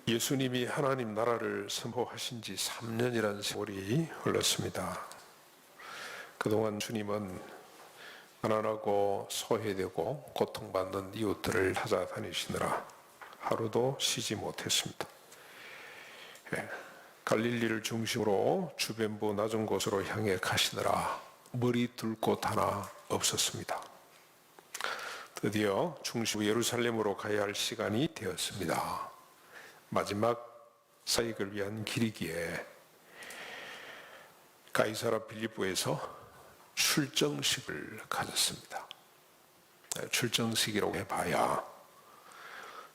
예수님이 하나님 나라를 선포하신 지 3년이라는 세월이 흘렀습니다. 그동안 주님은 가난하고 소외되고 고통받는 이웃들을 찾아다니시느라 하루도 쉬지 못했습니다. 갈릴리를 중심으로 주변부 낮은 곳으로 향해 가시느라 머리 둘 곳 하나 없었습니다. 드디어 중심 예루살렘으로 가야 할 시간이 되었습니다. 마지막 사역을 위한 길이기에 가이사랴 빌립보에서 출정식을 가졌습니다. 출정식이라고 해봐야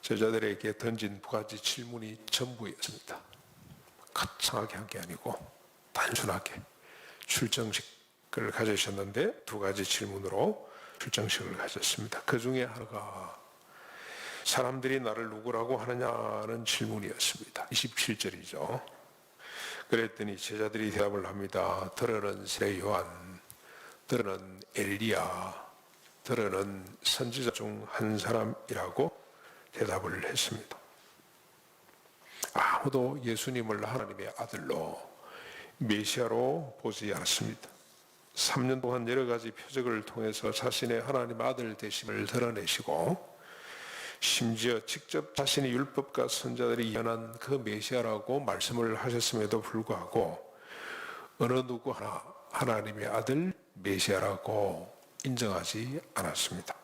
제자들에게 던진 두 가지 질문이 전부였습니다. 거창하게 한 게 아니고 단순하게 출정식을 가지셨는데 두 가지 질문으로 출정식을 가졌습니다. 그 중에 하나가 사람들이 나를 누구라고 하느냐는 질문이었습니다. 27절이죠. 그랬더니 제자들이 대답을 합니다. 들어는 세례 요한, 들어는 엘리야, 들어는 선지자 중 한 사람이라고 대답을 했습니다. 아무도 예수님을 하나님의 아들로 메시아로 보지 않았습니다. 3년 동안 여러 가지 표적을 통해서 자신의 하나님 아들 되심을 드러내시고 심지어 직접 자신의 율법과 선자들이 예언한 그 메시아라고 말씀을 하셨음에도 불구하고 어느 누구 하나 하나님의 아들 메시아라고 인정하지 않았습니다.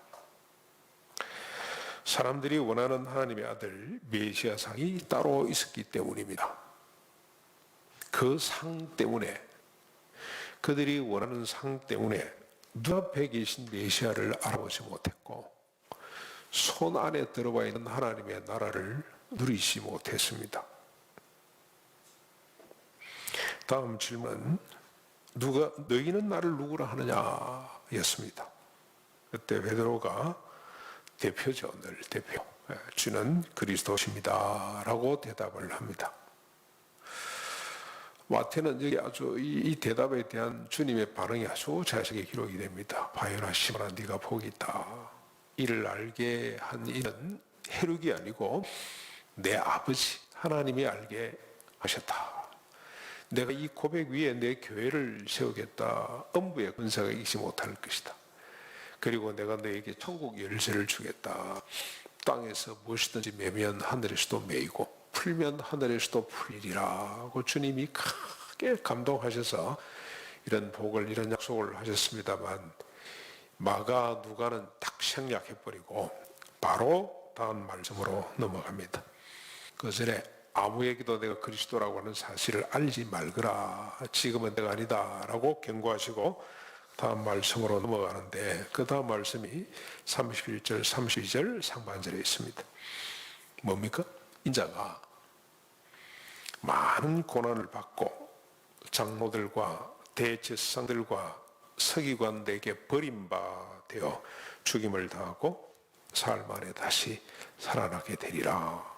사람들이 원하는 하나님의 아들 메시아상이 따로 있었기 때문입니다. 그 상 때문에, 그들이 원하는 상 때문에 눈앞에 계신 메시아를 알아보지 못했고 손 안에 들어와 있는 하나님의 나라를 누리지 못했습니다. 다음 질문, 너희는 나를 누구라 하느냐 였습니다. 그때 베드로가 대표죠. 늘 대표. 주는 그리스도십니다 라고 대답을 합니다. 마태는 여기 아주 이 대답에 대한 주님의 반응이 아주 자세하게 기록이 됩니다. 바요나 시몬아 네가 복이 있다. 이를 알게 한 이는 헤롯이 아니고 내 아버지 하나님이 알게 하셨다. 내가 이 고백 위에 내 교회를 세우겠다. 음부의 권세가 이기지 못할 것이다. 그리고 내가 너에게 천국 열쇠를 주겠다. 땅에서 무엇이든지 매면 하늘에서도 매이고 풀면 하늘에서도 풀리리라고 주님이 크게 감동하셔서 이런 복을, 이런 약속을 하셨습니다만 마가 누가는 딱 생략해버리고 바로 다음 말씀으로 넘어갑니다. 그 전에 아무에게도 내가 그리스도라고 하는 사실을 알지 말거라. 지금은 내가 아니다 라고 경고하시고 다음 말씀으로 넘어가는데 그 다음 말씀이 31절, 32절 상반절에 있습니다. 뭡니까? 인자가 많은 고난을 받고 장로들과 대제사장들과 서기관들에게 버림받아 죽임을 당하고 사흘 만에 다시 살아나게 되리라.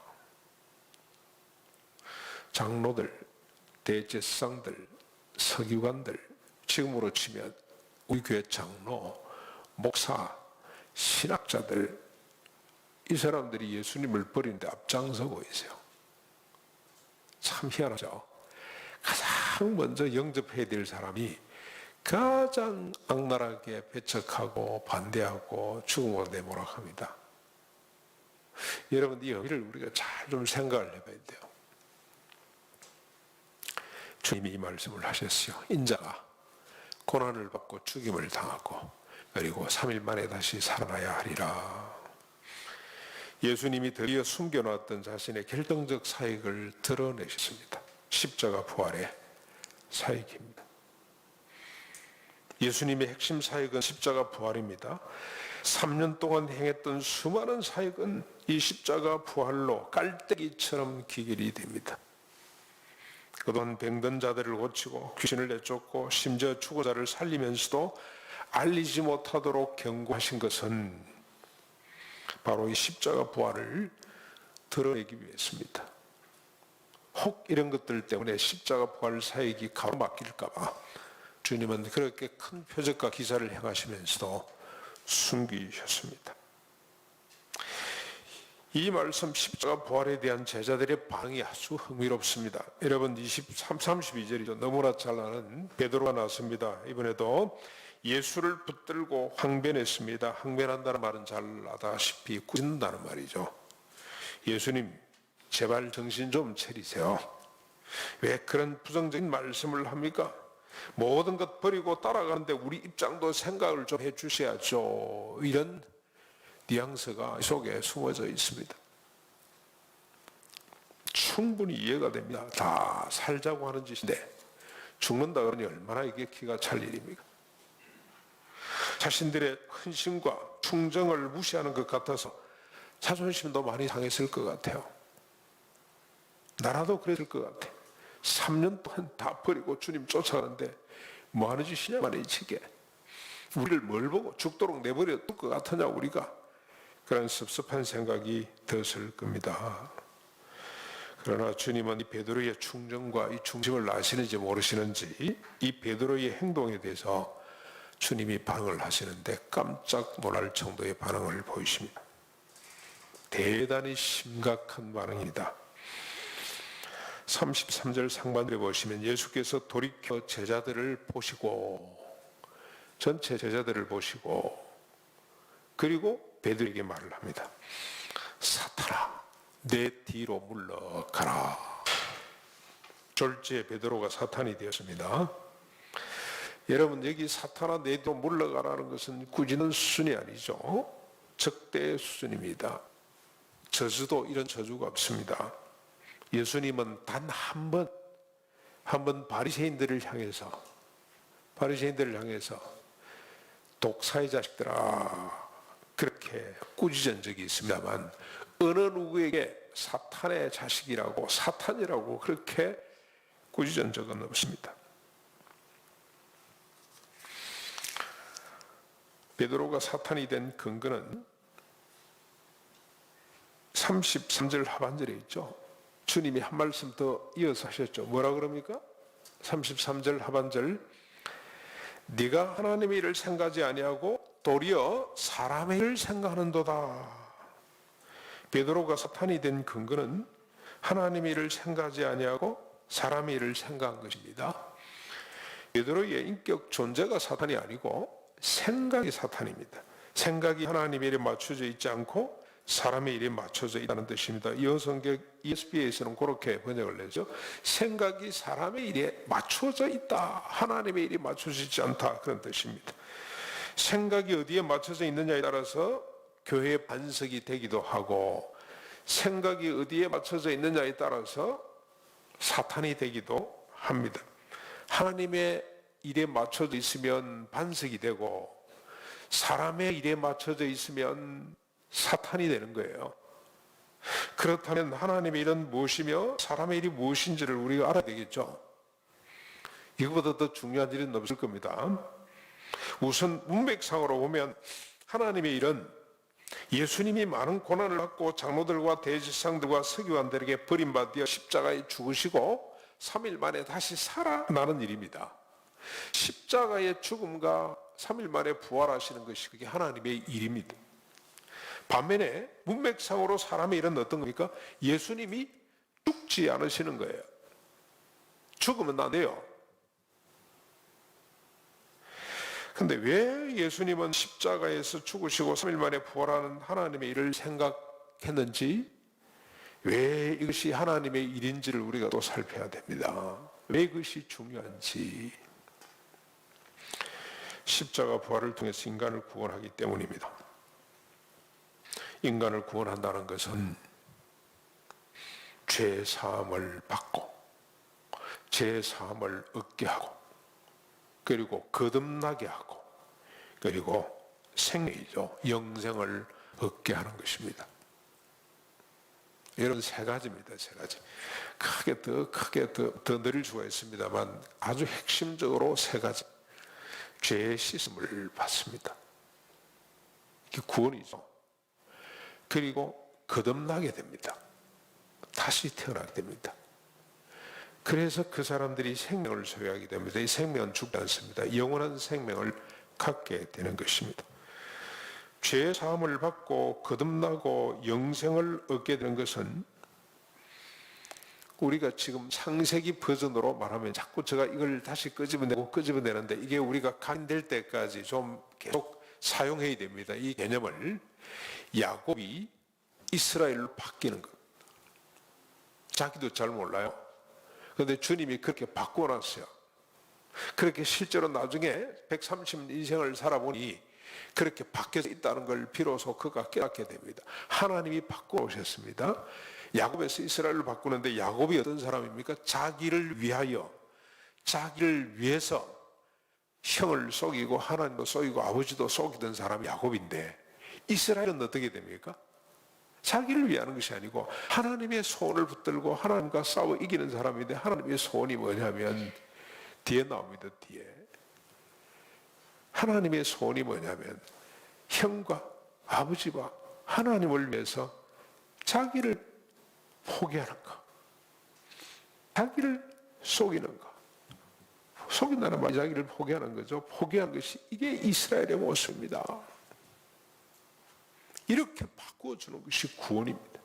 장로들, 대제사장들, 서기관들, 지금으로 치면 우리 교회 장로, 목사, 신학자들, 이 사람들이 예수님을 버리는데 앞장서고 있어요. 참 희한하죠. 가장 먼저 영접해야 될 사람이 가장 악랄하게 배척하고 반대하고 죽음으로 내몰아갑니다. 여러분, 이 의미를 우리가 잘 좀 생각을 해봐야 돼요. 주님이 이 말씀을 하셨어요. 인자가 고난을 받고 죽임을 당하고 그리고 3일 만에 다시 살아나야 하리라. 예수님이 드디어 숨겨놨던 자신의 결정적 사역을 드러내셨습니다. 십자가 부활의 사역입니다. 예수님의 핵심 사역은 십자가 부활입니다. 3년 동안 행했던 수많은 사역은 이 십자가 부활로 깔때기처럼 귀결이 됩니다. 그동안 병든 자들을 고치고 귀신을 내쫓고 심지어 죽은 자를 살리면서도 알리지 못하도록 경고하신 것은 바로 이 십자가 부활을 드러내기 위해서입니다. 혹 이런 것들 때문에 십자가 부활 사역이 가로막힐까 봐 주님은 그렇게 큰 표적과 기사를 행하시면서도 숨기셨습니다. 이 말씀 십자가 부활에 대한 제자들의 반응이 아주 흥미롭습니다. 여러분 23, 32절이죠. 너무나 잘 아는 베드로가 나왔습니다. 이번에도 예수를 붙들고 항변했습니다. 항변한다는 말은 잘 아다시피 꾸짖는다는 말이죠. 예수님 제발 정신 좀 차리세요. 왜 그런 부정적인 말씀을 합니까? 모든 것 버리고 따라가는데 우리 입장도 생각을 좀 해주셔야죠. 이런 뉘앙스가 속에 숨어져 있습니다. 충분히 이해가 됩니다. 다 살자고 하는 짓인데 죽는다 그러니 얼마나 이게 기가 찰 일입니까? 자신들의 헌신과 충정을 무시하는 것 같아서 자존심도 많이 상했을 것 같아요. 나라도 그랬을 것 같아요. 3년 동안 다 버리고 주님 쫓아가는데 뭐 하는 짓이냐 말이지. 우리를 뭘 보고 죽도록 내버려 둘 것 같으냐 우리가. 그런 섭섭한 생각이 들었을 겁니다. 그러나 주님은 이 베드로의 충정과 이 중심을 아시는지 모르시는지 이 베드로의 행동에 대해서 주님이 반응을 하시는데 깜짝 놀랄 정도의 반응을 보이십니다. 대단히 심각한 반응입니다. 33절 상반절에 보시면 예수께서 돌이켜 제자들을 보시고 전체 제자들을 보시고 그리고 베드로에게 말을 합니다. 사탄아 내 뒤로 물러가라. 졸지에 베드로가 사탄이 되었습니다. 여러분 여기 사탄아 내 뒤로 물러가라는 것은 꾸짖는 수준이 아니죠. 적대 수준입니다. 저주도 이런 저주가 없습니다. 예수님은 단 한 번 바리새인들을 향해서 독사의 자식들아 그렇게 꾸짖은 적이 있습니다만 어느 누구에게 사탄의 자식이라고 사탄이라고 그렇게 꾸짖은 적은 없습니다. 베드로가 사탄이 된 근거는 33절 하반절에 있죠. 주님이 한 말씀 더 이어서 하셨죠. 뭐라 그럽니까? 33절 하반절 네가 하나님의 일을 생각하지 아니하고 도리어 사람의 일을 생각하는도다. 베드로가 사탄이 된 근거는 하나님의 일을 생각하지 아니하고 사람의 일을 생각한 것입니다. 베드로의 인격 존재가 사탄이 아니고 생각이 사탄입니다. 생각이 하나님의 일에 맞춰져 있지 않고 사람의 일에 맞춰져 있다는 뜻입니다. 영성경 ESV에서는 그렇게 번역을 내죠. 생각이 사람의 일에 맞춰져 있다. 하나님의 일에 맞춰져 있지 않다. 그런 뜻입니다. 생각이 어디에 맞춰져 있느냐에 따라서 교회의 반석이 되기도 하고 생각이 어디에 맞춰져 있느냐에 따라서 사탄이 되기도 합니다. 하나님의 일에 맞춰져 있으면 반석이 되고 사람의 일에 맞춰져 있으면 사탄이 되는 거예요. 그렇다면 하나님의 일은 무엇이며 사람의 일이 무엇인지를 우리가 알아야 되겠죠. 이거보다 더 중요한 일은 없을 겁니다. 우선 문맥상으로 보면 하나님의 일은 예수님이 많은 고난을 받고 장로들과 대제사장들과 서기관들에게 버림받아 십자가에 죽으시고 3일 만에 다시 살아나는 일입니다. 십자가의 죽음과 3일 만에 부활하시는 것이 그게 하나님의 일입니다. 반면에 문맥상으로 사람의 일은 어떤 겁니까? 예수님이 죽지 않으시는 거예요. 죽으면 안 돼요. 근데 왜 예수님은 십자가에서 죽으시고 3일 만에 부활하는 하나님의 일을 생각했는지, 왜 이것이 하나님의 일인지를 우리가 또 살펴야 됩니다. 왜 이것이 중요한지. 십자가 부활을 통해서 인간을 구원하기 때문입니다. 인간을 구원한다는 것은 죄 사함을 받고 죄 사함을 얻게 하고 그리고 거듭나게 하고 그리고 생명이죠. 영생을 얻게 하는 것입니다. 이런 세 가지입니다. 세 가지. 크게 더 늘릴 수가 있습니다만 아주 핵심적으로 세 가지. 죄의 씻음을 받습니다. 이게 구원이죠. 그리고 거듭나게 됩니다. 다시 태어나게 됩니다. 그래서 그 사람들이 생명을 소유하게 됩니다. 이 생명은 죽지 않습니다. 영원한 생명을 갖게 되는 것입니다. 죄 사함을 받고 거듭나고 영생을 얻게 되는 것은 우리가 지금 창세기 버전으로 말하면 자꾸 제가 이걸 다시 끄집어내는데 이게 우리가 각인될 때까지 좀 계속 사용해야 됩니다. 이 개념을 야곱이 이스라엘로 바뀌는 것. 자기도 잘 몰라요. 그런데 주님이 그렇게 바꿔놨어요. 그렇게 실제로 나중에 130년 인생을 살아보니 그렇게 바뀌어서 있다는 걸 비로소 그가 깨닫게 됩니다. 하나님이 바꿔오셨습니다. 야곱에서 이스라엘로 바꾸는데 야곱이 어떤 사람입니까? 자기를 위하여, 자기를 위해서 형을 속이고 하나님도 속이고 아버지도 속이던 사람이 야곱인데 이스라엘은 어떻게 됩니까? 자기를 위하는 것이 아니고 하나님의 소원을 붙들고 하나님과 싸워 이기는 사람인데 하나님의 소원이 뭐냐면 뒤에 나옵니다. 뒤에 하나님의 소원이 뭐냐면 형과 아버지와 하나님을 위해서 자기를 포기하는 것, 자기를 속이는 것, 속인다는 말이 자기를 포기하는 거죠. 포기하는 것이 이게 이스라엘의 모습입니다. 이렇게 바꾸어주는 것이 구원입니다.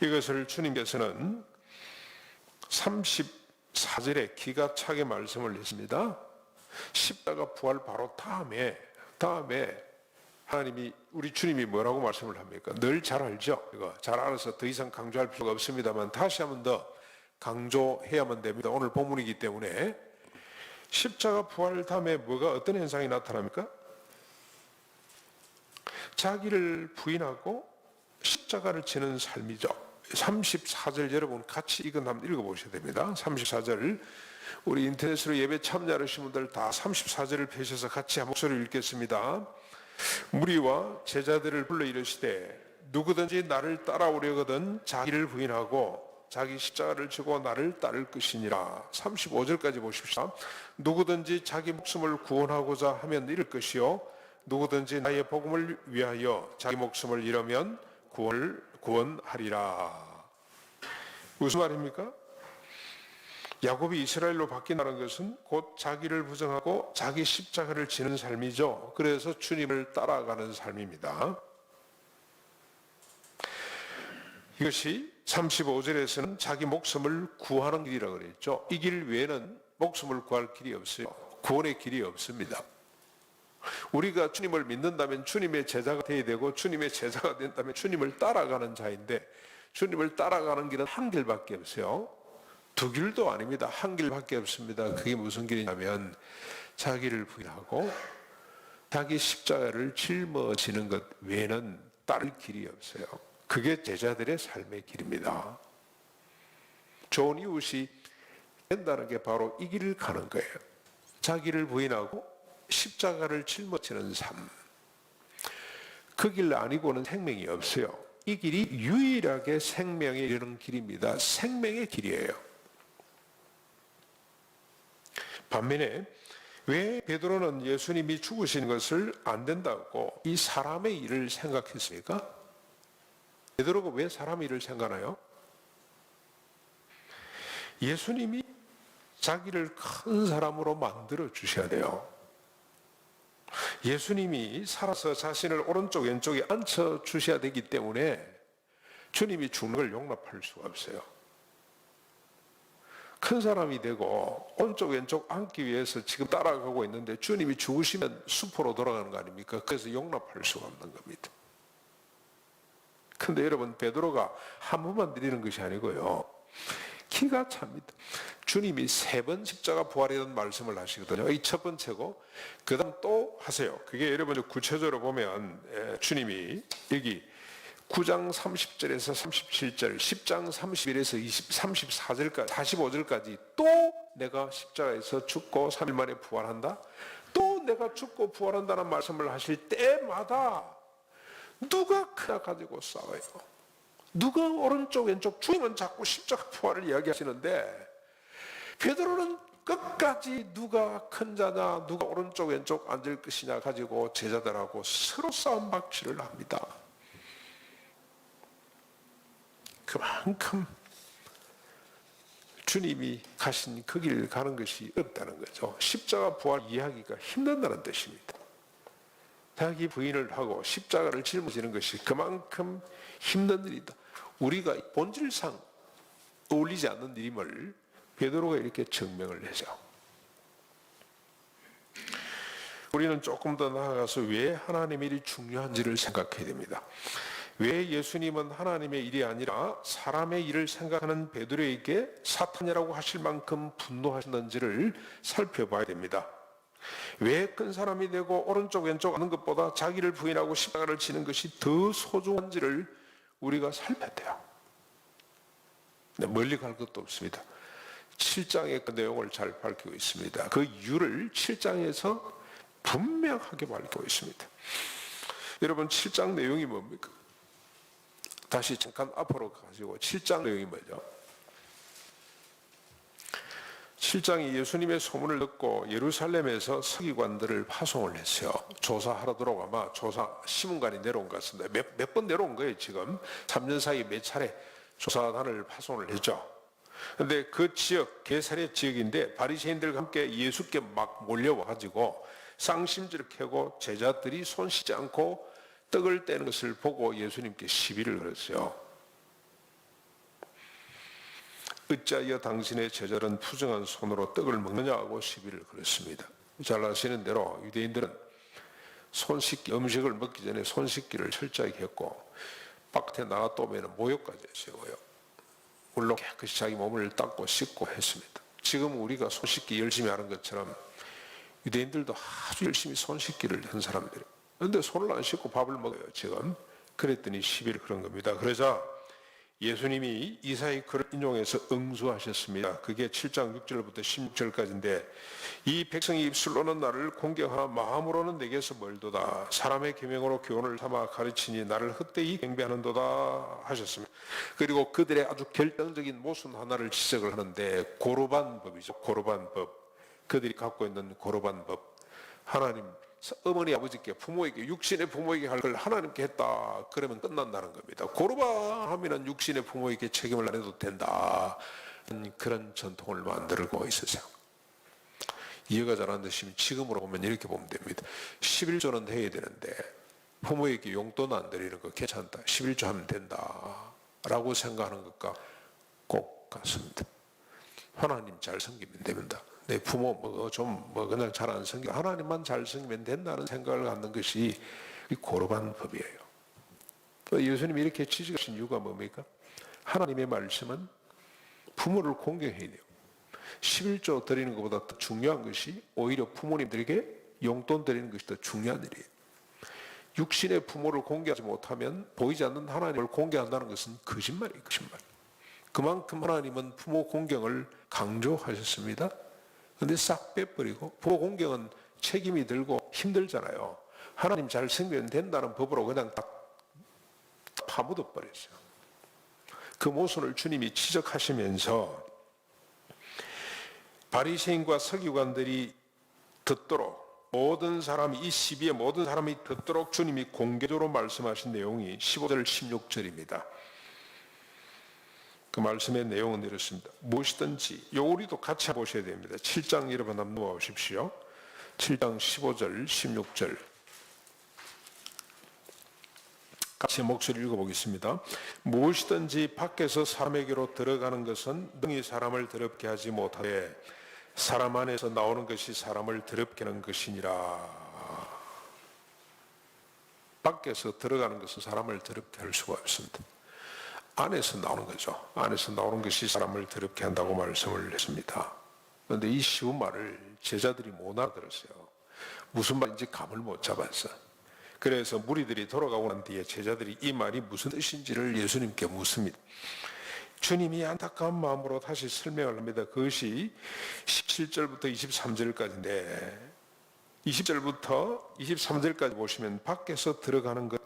이것을 주님께서는 34절에 기가 차게 말씀을 했습니다. 십자가 부활 바로 다음에 하나님이 우리 주님이 뭐라고 말씀을 합니까? 늘 잘 알죠? 이거 잘 알아서 더 이상 강조할 필요가 없습니다만 다시 한 번 더 강조해야만 됩니다. 오늘 본문이기 때문에 십자가 부활 다음에 뭐가 어떤 현상이 나타납니까? 자기를 부인하고 십자가를 지는 삶이죠. 34절 여러분 같이 이건 한번 읽어보셔야 됩니다. 34절 우리 인터넷으로 예배 참여하신 분들 다 34절을 펴셔서 같이 한 목소리를 읽겠습니다. 무리와 제자들을 불러 이르시되 누구든지 나를 따라오려거든 자기를 부인하고 자기 십자가를 지고 나를 따를 것이니라. 35절까지 보십시오. 누구든지 자기 목숨을 구원하고자 하면 잃을 것이요 누구든지 나의 복음을 위하여 자기 목숨을 잃으면 구원하리라. 무슨 말입니까? 야곱이 이스라엘로 바뀐다는 것은 곧 자기를 부정하고 자기 십자가를 지는 삶이죠. 그래서 주님을 따라가는 삶입니다. 이것이 35절에서는 자기 목숨을 구하는 길이라고 그랬죠. 이 길 외에는 목숨을 구할 길이 없어요. 구원의 길이 없습니다. 우리가 주님을 믿는다면 주님의 제자가 되어야 되고 주님의 제자가 된다면 주님을 따라가는 자인데 주님을 따라가는 길은 한 길밖에 없어요. 두 길도 아닙니다. 한 길밖에 없습니다. 그게 무슨 길이냐면 자기를 부인하고 자기 십자가를 짊어지는 것 외에는 따를 길이 없어요. 그게 제자들의 삶의 길입니다. 좋은 이웃이 된다는 게 바로 이 길을 가는 거예요. 자기를 부인하고 십자가를 짊어지는 삶. 그 길 아니고는 생명이 없어요. 이 길이 유일하게 생명에 이르는 길입니다. 생명의 길이에요. 반면에 왜 베드로는 예수님이 죽으신 것을 안 된다고 이 사람의 일을 생각했습니까? 베드로가 왜 사람의 일을 생각하나요? 예수님이 자기를 큰 사람으로 만들어 주셔야 돼요. 예수님이 살아서 자신을 오른쪽 왼쪽에 앉혀 주셔야 되기 때문에 주님이 죽는 걸 용납할 수가 없어요. 큰 사람이 되고 오른쪽 왼쪽 앉기 위해서 지금 따라가고 있는데 주님이 죽으시면 숲으로 돌아가는 거 아닙니까? 그래서 용납할 수가 없는 겁니다. 근데 여러분 베드로가 한 번만 드리는 것이 아니고요. 기가 찹니다. 주님이 3번 십자가 부활이라는 말씀을 하시거든요. 이 첫 번째고 그 다음 또 하세요. 그게 여러분 구체적으로 보면 주님이 여기 9장 30절에서 37절, 10장 31에서 34절까지 45절까지 또 내가 십자가에서 죽고 3일 만에 부활한다. 또 내가 죽고 부활한다는 말씀을 하실 때마다 누가 크나 가지고 싸워요. 누가 오른쪽 왼쪽 주님은 자꾸 십자가 부활을 이야기하시는데 베드로는 끝까지 누가 큰 자냐 누가 오른쪽 왼쪽 앉을 것이냐 가지고 제자들하고 서로 싸움박질을 합니다. 그만큼 주님이 가신 그 길을 가는 것이 어렵다는 거죠. 십자가 부활 이해하기가 힘든다는 뜻입니다. 자기 부인을 하고 십자가를 짊어지는 것이 그만큼 힘든 일이다. 우리가 본질상 어울리지 않는 일임을 베드로가 이렇게 증명을 하죠. 우리는 조금 더 나아가서 왜 하나님의 일이 중요한지를 생각해야 됩니다. 왜 예수님은 하나님의 일이 아니라 사람의 일을 생각하는 베드로에게 사탄이라고 하실 만큼 분노하셨는지를 살펴봐야 됩니다. 왜 큰 사람이 되고 오른쪽 왼쪽 하는 것보다 자기를 부인하고 십자가를 지는 것이 더 소중한지를 우리가 살펴야 돼요. 멀리 갈 것도 없습니다. 7장의 그 내용을 잘 밝히고 있습니다. 그 이유를 7장에서 분명하게 밝히고 있습니다. 여러분 7장 내용이 뭡니까? 다시 잠깐 앞으로 가지고 7장 내용이 뭐죠? 7장이 예수님의 소문을 듣고 예루살렘에서 서기관들을 파송을 했어요. 조사하도록 아마 시문관이 내려온 것 같습니다. 몇 번 내려온 거예요 지금. 3년 사이 몇 차례 조사단을 파송을 했죠. 그런데 그 지역, 게사렛 지역인데 바리새인들과 함께 예수께 막 몰려와가지고 쌍심지를 켜고 제자들이 손 씻지 않고 떡을 떼는 것을 보고 예수님께 시비를 걸었어요. 어찌하여 당신의 제자는 푸정한 손으로 떡을 먹느냐고 시비를 걸었습니다. 잘 아시는 대로 유대인들은 음식을 먹기 전에 손 씻기를 철저히 했고 바깥에 나가 또 오면 모욕까지 했어요. 물론 깨끗이 자기 몸을 닦고 씻고 했습니다. 지금 우리가 손 씻기 열심히 하는 것처럼 유대인들도 아주 열심히 손 씻기를 한 사람들이에요. 그런데 손을 안 씻고 밥을 먹어요 지금. 그랬더니 시비를 그런 겁니다. 그러자 예수님이 이사의 글을 인용해서 응수하셨습니다. 그게 7장 6절부터 16절까지인데 이 백성이 입술로는 나를 공경하나 마음으로는 내게서 멀도다. 사람의 계명으로 교훈을 삼아 가르치니 나를 헛되이 경배하는도다 하셨습니다. 그리고 그들의 아주 결정적인 모순 하나를 지적을 하는데 고르반 법이죠. 고르반 법. 그들이 갖고 있는 고르반 법. 하나님 어머니 아버지께 부모에게 육신의 부모에게 할 걸 하나님께 했다 그러면 끝난다는 겁니다. 고르반 하면은 육신의 부모에게 책임을 안 해도 된다 그런 전통을 만들고 있으세요. 이해가 잘 안 되시면 지금으로 보면 이렇게 보면 됩니다. 11조는 해야 되는데 부모에게 용돈 안 드리는 거 괜찮다 11조 하면 된다 라고 생각하는 것과 꼭 같습니다. 하나님 잘 섬기면 됩니다. 내 부모 그냥 잘 안 섬기고 하나님만 잘 섬기면 된다는 생각을 갖는 것이 이 고르반 법이에요. 예수님이 이렇게 지적하신 이유가 뭡니까? 하나님의 말씀은 부모를 공경해야 돼요. 11조 드리는 것보다 더 중요한 것이 오히려 부모님들에게 용돈 드리는 것이 더 중요한 일이에요. 육신의 부모를 공경하지 못하면 보이지 않는 하나님을 공경한다는 것은 거짓말이에요. 거짓말. 그만큼 하나님은 부모 공경을 강조하셨습니다. 그런데 싹 빼버리고 부모 공경은 책임이 들고 힘들잖아요. 하나님 잘 섬기면 된다는 법으로 그냥 딱 파묻어 버렸어요. 그 모순을 주님이 지적하시면서 바리새인과 서기관들이 듣도록 모든 사람이 이 시비에 모든 사람이 듣도록 주님이 공개적으로 말씀하신 내용이 15절 16절입니다. 그 말씀의 내용은 이렇습니다. 무엇이든지 우리도 같이 보셔야 됩니다. 7장 여러분 한번 넘어오십시오. 7장 15절 16절 같이 목소리 읽어보겠습니다. 무엇이든지 밖에서 사람에게로 들어가는 것은 능히 사람을 더럽게 하지 못하되 사람 안에서 나오는 것이 사람을 더럽게 하는 것이니라. 밖에서 들어가는 것은 사람을 더럽게 할 수가 없습니다. 안에서 나오는 거죠. 안에서 나오는 것이 사람을 더럽게 한다고 말씀을 했습니다. 그런데 이 쉬운 말을 제자들이 못 알아들었어요. 무슨 말인지 감을 못 잡았어. 그래서 무리들이 돌아가고 난 뒤에 제자들이 이 말이 무슨 뜻인지를 예수님께 묻습니다. 주님이 안타까운 마음으로 다시 설명을 합니다. 그것이 17절부터 23절까지인데 20절부터 23절까지 보시면 밖에서 들어가는 것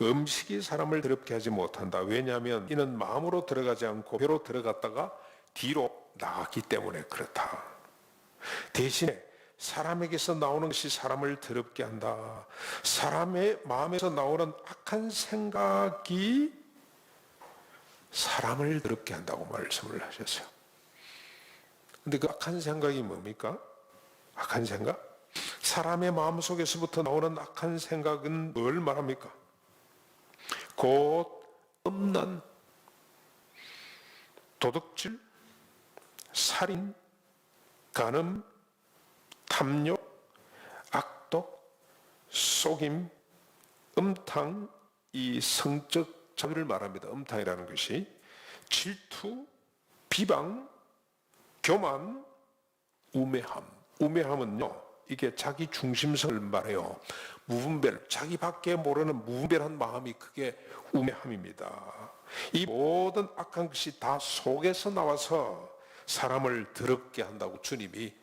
음식이 사람을 더럽게 하지 못한다. 왜냐하면 이는 마음으로 들어가지 않고 배로 들어갔다가 뒤로 나갔기 때문에 그렇다. 대신에 사람에게서 나오는 것이 사람을 더럽게 한다. 사람의 마음에서 나오는 악한 생각이 사람을 더럽게 한다고 말씀을 하셨어요. 근데 그 악한 생각이 뭡니까? 악한 생각? 사람의 마음속에서부터 나오는 악한 생각은 뭘 말합니까? 곧 음란, 도둑질, 살인, 간음, 탐욕, 악독, 속임, 음탕, 이 성적 자유를 말합니다. 음탕이라는 것이 질투, 비방, 교만, 우매함. 우매함은요, 이게 자기 중심성을 말해요. 무분별, 자기밖에 모르는 무분별한 마음이 그게 우매함입니다. 이 모든 악한 것이 다 속에서 나와서 사람을 더럽게 한다고 주님이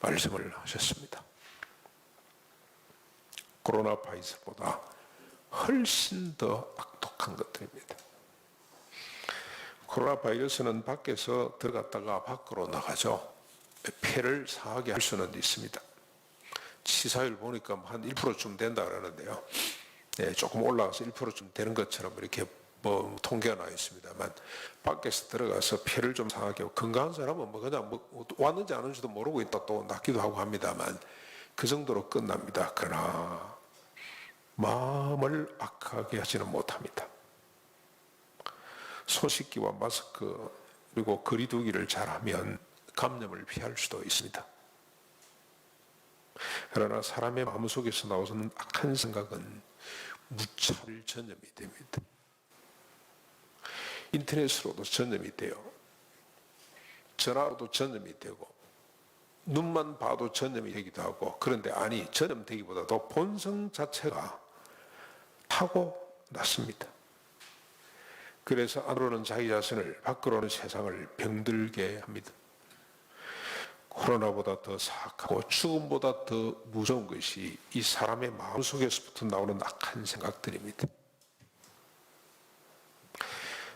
말씀을 하셨습니다. 코로나 바이러스보다 훨씬 더 악독한 것들입니다. 코로나 바이러스는 밖에서 들어갔다가 밖으로 나가죠. 폐를 상하게 할 수는 있습니다. 치사율 보니까 한 1%쯤 된다 그러는데요. 네, 조금 올라가서 1%쯤 되는 것처럼 이렇게 뭐 통계가 나와 있습니다만, 밖에서 들어가서 폐를 좀 상하게 하고, 건강한 사람은 뭐 그냥 뭐 왔는지 안 왔는지도 모르고 있다 또 낫기도 하고 합니다만, 그 정도로 끝납니다. 그러나 마음을 악하게 하지는 못합니다. 손 씻기와 마스크 그리고 거리 두기를 잘하면 감염을 피할 수도 있습니다. 그러나 사람의 마음속에서 나오는 악한 생각은 무차별 전염이 됩니다. 인터넷으로도 전염이 돼요. 전화로도 전염이 되고, 눈만 봐도 전염이 되기도 하고. 그런데 아니, 전염되기보다도 본성 자체가 타고났습니다. 그래서 안으로는 자기 자신을, 밖으로는 세상을 병들게 합니다. 코로나보다 더 사악하고 죽음보다 더 무서운 것이 이 사람의 마음속에서부터 나오는 악한 생각들입니다.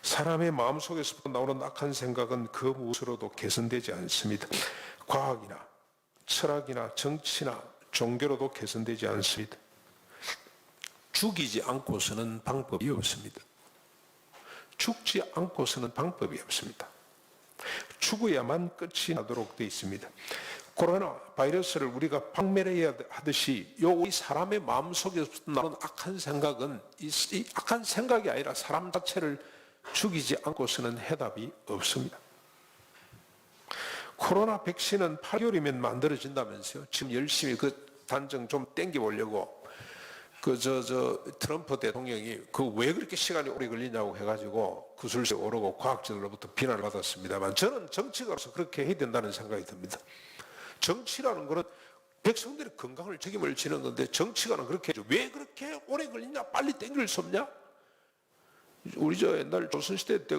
사람의 마음속에서부터 나오는 악한 생각은 그 무엇으로도 개선되지 않습니다. 과학이나 철학이나 정치나 종교로도 개선되지 않습니다. 죽이지 않고서는 방법이 없습니다. 죽지 않고서는 방법이 없습니다. 죽어야만 끝이 나도록 되어 있습니다. 코로나 바이러스를 우리가 박멸해야 하듯이 우리 사람의 마음속에서 나오는 악한 생각은 이 악한 생각이 아니라 사람 자체를 죽이지 않고서는 해답이 없습니다. 코로나 백신은 8개월이면 만들어진다면서요. 지금 열심히 그 단정 좀 땡겨보려고 트럼프 대통령이 왜 그렇게 시간이 오래 걸리냐고 해가지고 구슬세 오르고 과학자들로부터 비난을 받았습니다만, 저는 정치가로서 그렇게 해야 된다는 생각이 듭니다. 정치라는 것은 백성들의 건강을 책임을 지는 건데, 정치가는 그렇게 해줘. 왜 그렇게 오래 걸리냐? 빨리 땡길 수 없냐? 우리 옛날 조선시대 때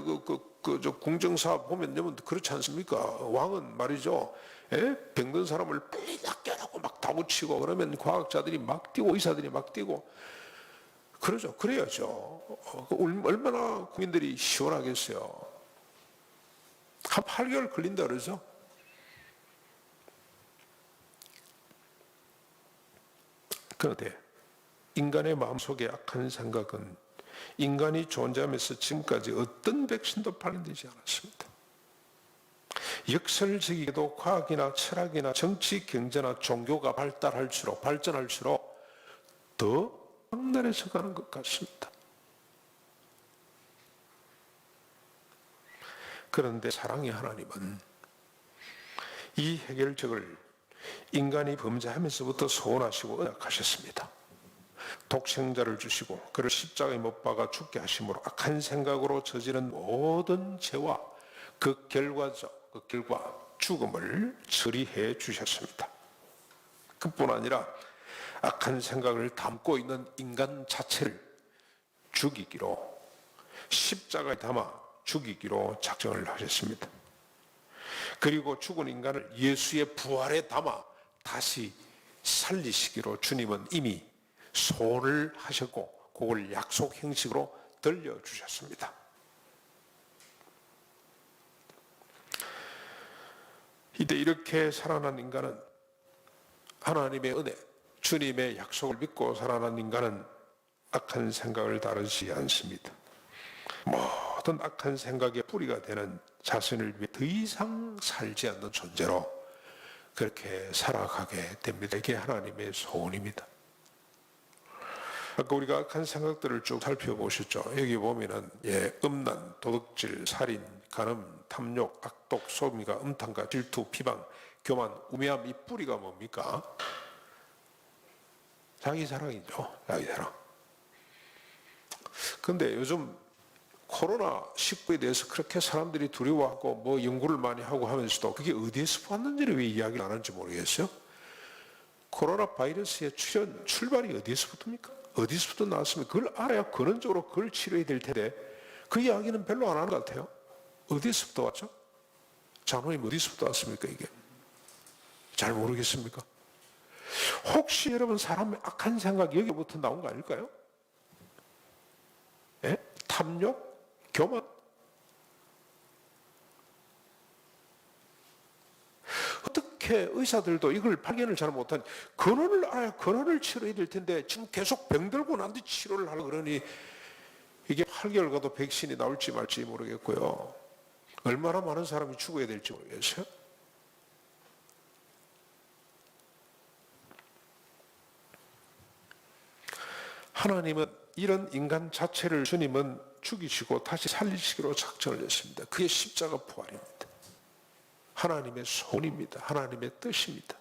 궁정사 보면 여러분 그렇지 않습니까? 왕은 말이죠. 병든 사람을 빨리 낫게 하라고 막 다구치고, 그러면 과학자들이 막 뛰고 의사들이 막 뛰고 그러죠. 그래야죠. 얼마나 국민들이 시원하겠어요. 한 8개월 걸린다 그러죠. 그런데 인간의 마음속에 악한 생각은 인간이 존재하면서 지금까지 어떤 백신도 발견되지 않았습니다. 역설적이게도 과학이나 철학이나 정치, 경제나 종교가 발전할수록 더 악랄해져 가는 것 같습니다. 그런데 사랑의 하나님은 이 해결책을 인간이 범죄하면서부터 소원하시고 언약하셨습니다. 독생자를 주시고 그를 십자가에 못 박아 죽게 하심으로 악한 생각으로 저지른 모든 죄와 그 결과 죽음을 처리해 주셨습니다. 그뿐 아니라 악한 생각을 담고 있는 인간 자체를 죽이기로, 십자가에 담아 죽이기로 작정을 하셨습니다. 그리고 죽은 인간을 예수의 부활에 담아 다시 살리시기로 주님은 이미 소원을 하셨고, 그걸 약속 형식으로 들려주셨습니다. 이때 이렇게 살아난 인간은 하나님의 은혜, 주님의 약속을 믿고 살아난 인간은 악한 생각을 다루지 않습니다. 모든 악한 생각의 뿌리가 되는 자신을 위해 더 이상 살지 않는 존재로 그렇게 살아가게 됩니다. 이게 하나님의 소원입니다. 아까 우리가 악한 생각들을 쭉 살펴보셨죠. 여기 보면은 음란, 도둑질, 살인, 간음, 탐욕, 악독, 소음과 음탕과 질투, 비방, 교만, 우매함, 이 뿌리가 뭡니까? 자기 사랑이죠. 자기 사랑. 근데 요즘 코로나19에 대해서 그렇게 사람들이 두려워하고 뭐 연구를 많이 하고 하면서도 그게 어디에서 왔는지를 왜 이야기를 안 하는지 모르겠어요. 코로나 바이러스의 출발이 어디에서부터입니까? 어디서부터 나왔습니까? 그걸 알아야 근원적으로 그걸 치료해야 될 텐데 그 이야기는 별로 안 하는 것 같아요. 어디서부터 왔죠? 장로님 어디서부터 왔습니까 이게? 잘 모르겠습니까? 혹시 여러분 사람의 악한 생각 여기부터 나온 거 아닐까요? 예? 탐욕? 교만? 어떻게 의사들도 이걸 발견을 잘 못한 근원을 알아야 근원을 치료해야 될 텐데 지금 계속 병들고 난 뒤 치료를 하려고 그러니 이게 8개월 가도 백신이 나올지 말지 모르겠고요. 얼마나 많은 사람이 죽어야 될지 모르겠어요. 하나님은 이런 인간 자체를 주님은 죽이시고 다시 살리시기로 작정을 했습니다. 그게 십자가 부활입니다. 하나님의 소원입니다. 하나님의 뜻입니다.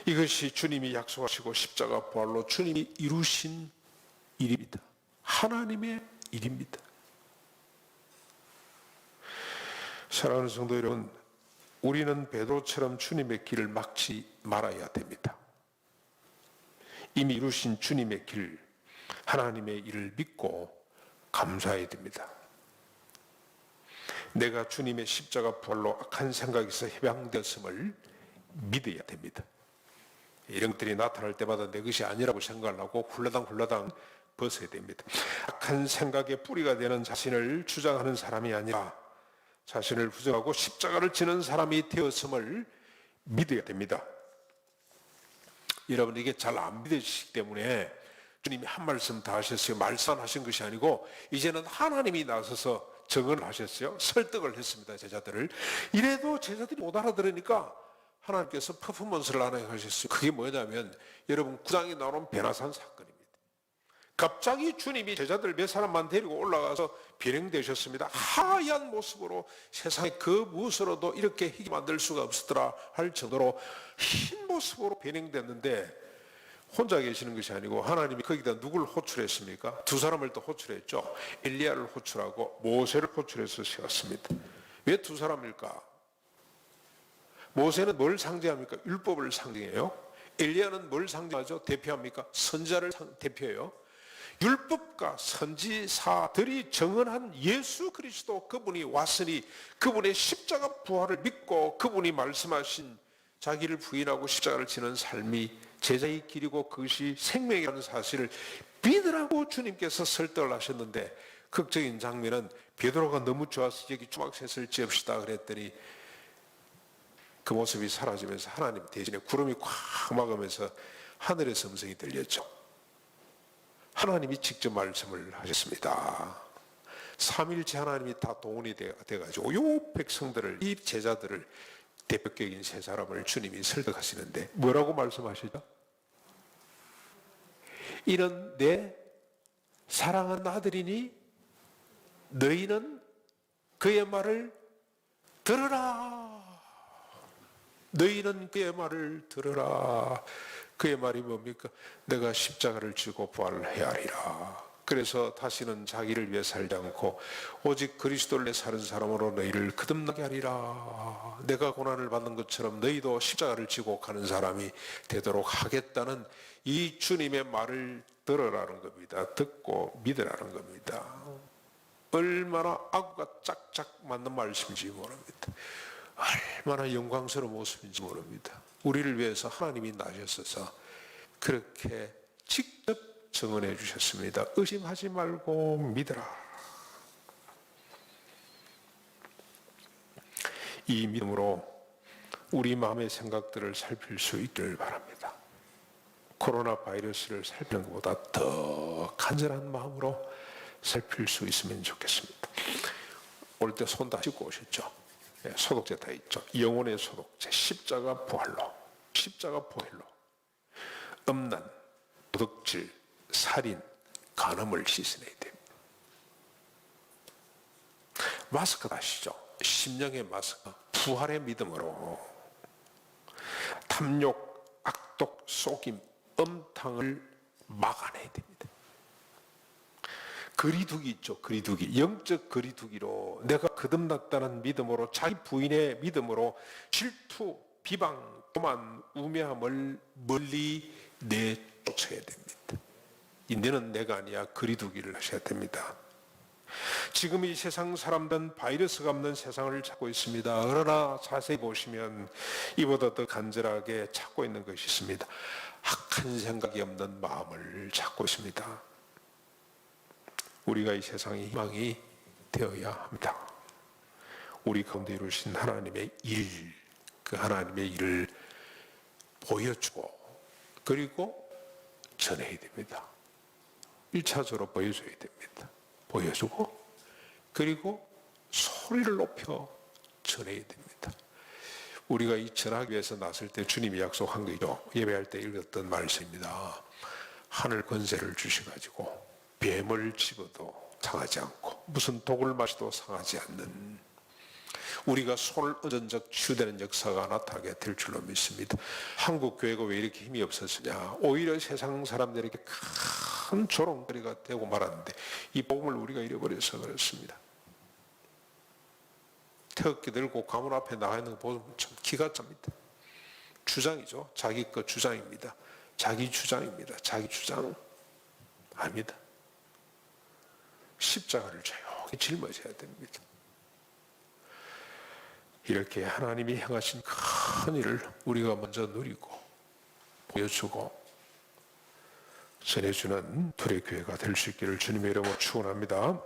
이것이 주님이 약속하시고 십자가 부활로 주님이 이루신 일입니다. 하나님의 일입니다. 사랑하는 성도 여러분, 우리는 베드로처럼 주님의 길을 막지 말아야 됩니다. 이미 이루신 주님의 길, 하나님의 일을 믿고 감사해야 됩니다. 내가 주님의 십자가 부활로 악한 생각에서 해방되었음을 믿어야 됩니다. 이런 것들이 나타날 때마다 내 것이 아니라고 생각을 하고 훌라당 벗어야 됩니다. 악한 생각의 뿌리가 되는 자신을 주장하는 사람이 아니라 자신을 부정하고 십자가를 지는 사람이 되었음을 믿어야 됩니다. 여러분 이게 잘 안 믿어지기 때문에 주님이 한 말씀 다 하셨어요. 말씀하신 것이 아니고 이제는 하나님이 나서서 증언을 하셨어요. 설득을 했습니다. 제자들을. 이래도 제자들이 못 알아들으니까 하나님께서 퍼포먼스를 하나 하셨어요. 그게 뭐냐면 여러분 9장에 나오는 베나산 사건입니다. 갑자기 주님이 제자들 몇 사람만 데리고 올라가서 비행되셨습니다. 하얀 모습으로 세상에 그 무엇으로도 이렇게 희게 만들 수가 없었더라 할 정도로 흰 모습으로 변형됐는데 혼자 계시는 것이 아니고 하나님이 거기다 누굴 호출했습니까? 두 사람을 또 호출했죠. 엘리야를 호출하고 모세를 호출해서 세웠습니다. 왜 두 사람일까? 모세는 뭘 상징합니까? 율법을 상징해요. 엘리야는 뭘 상징하죠? 대표합니까? 선지자를 대표해요. 율법과 선지사들이 정언한 예수 그리스도 그분이 왔으니 그분의 십자가 부활을 믿고 그분이 말씀하신 자기를 부인하고 십자가를 지는 삶이 제자의 길이고 그것이 생명이라는 사실을 믿으라고 주님께서 설득을 하셨는데 극적인 장면은 베드로가 너무 좋아서 여기 주막셋을 지읍시다 그랬더니 그 모습이 사라지면서 하나님 대신에 구름이 꽉 막으면서 하늘에서 음성이 들렸죠. 하나님이 직접 말씀을 하셨습니다. 삼일째 하나님이 다 동원이 돼가지고 요 백성들을 이 제자들을 대표격인 세 사람을 주님이 설득하시는데 뭐라고 말씀하시죠? 이는 내 사랑하는 아들이니 너희는 그의 말을 들으라. 너희는 그의 말을 들으라. 그의 말이 뭡니까? 내가 십자가를 지고 부활을 해야 하리라. 그래서 다시는 자기를 위해 살지 않고 오직 그리스도를 위해 사는 사람으로 너희를 거듭나게 하리라. 내가 고난을 받는 것처럼 너희도 십자가를 지고 가는 사람이 되도록 하겠다는 이 주님의 말을 들으라는 겁니다. 듣고 믿으라는 겁니다. 얼마나 아구가 짝짝 맞는 말씀인지 모릅니다. 얼마나 영광스러운 모습인지 모릅니다. 우리를 위해서 하나님이 나셨어서 그렇게 직접 증언해 주셨습니다. 의심하지 말고 믿으라. 이 믿음으로 우리 마음의 생각들을 살필 수 있기를 바랍니다. 코로나 바이러스를 살피는 것보다 더 간절한 마음으로 살필 수 있으면 좋겠습니다. 올 때 손 다 씻고 오셨죠? 소독제 다 있죠. 영혼의 소독제, 십자가 부활로, 십자가 부활로 음란, 도둑질, 살인, 간음을 씻어내야 됩니다. 마스크 아시죠? 심령의 마스크, 부활의 믿음으로 탐욕, 악독, 속임, 음탕을 막아내야 됩니다. 거리두기 있죠. 거리두기. 영적 거리두기로 내가 거듭났다는 믿음으로, 자기 부인의 믿음으로 질투, 비방, 교만, 우매함을 멀리 내쫓아야 됩니다. 이제는 내가 아니야. 거리두기를 하셔야 됩니다. 지금 이 세상 사람들은 바이러스가 없는 세상을 찾고 있습니다. 그러나 자세히 보시면 이보다 더 간절하게 찾고 있는 것이 있습니다. 악한 생각이 없는 마음을 찾고 있습니다. 우리가 이 세상의 희망이 되어야 합니다. 우리 가운데 이루신 하나님의 일, 그 하나님의 일을 보여주고 그리고 전해야 됩니다. 1차적으로 보여줘야 됩니다. 보여주고 그리고 소리를 높여 전해야 됩니다. 우리가 이 전하기 위해서 나설 때 주님이 약속한 거죠. 예배할 때 읽었던 말씀입니다. 하늘 권세를 주셔가지고 뱀을 집어도 상하지 않고 무슨 독을 마셔도 상하지 않는, 우리가 손을 얻은 적 치유되는 역사가 나타나게 될 줄로 믿습니다. 한국 교회가 왜 이렇게 힘이 없었느냐? 오히려 세상 사람들에게 큰 조롱거리가 되고 말았는데 이 복음을 우리가 잃어버려서 그렇습니다. 태극기 들고 가문 앞에 나가 있는 거 보면 참 기가 찹니다. 주장이죠. 자기 것 주장입니다. 자기 주장입니다. 자기 주장 아닙니다. 십자가를 조용히 짊어져야 됩니다. 이렇게 하나님이 행하신 큰 일을 우리가 먼저 누리고 보여주고 전해주는 둘의 교회가 될 수 있기를 주님의 이름으로 축원합니다.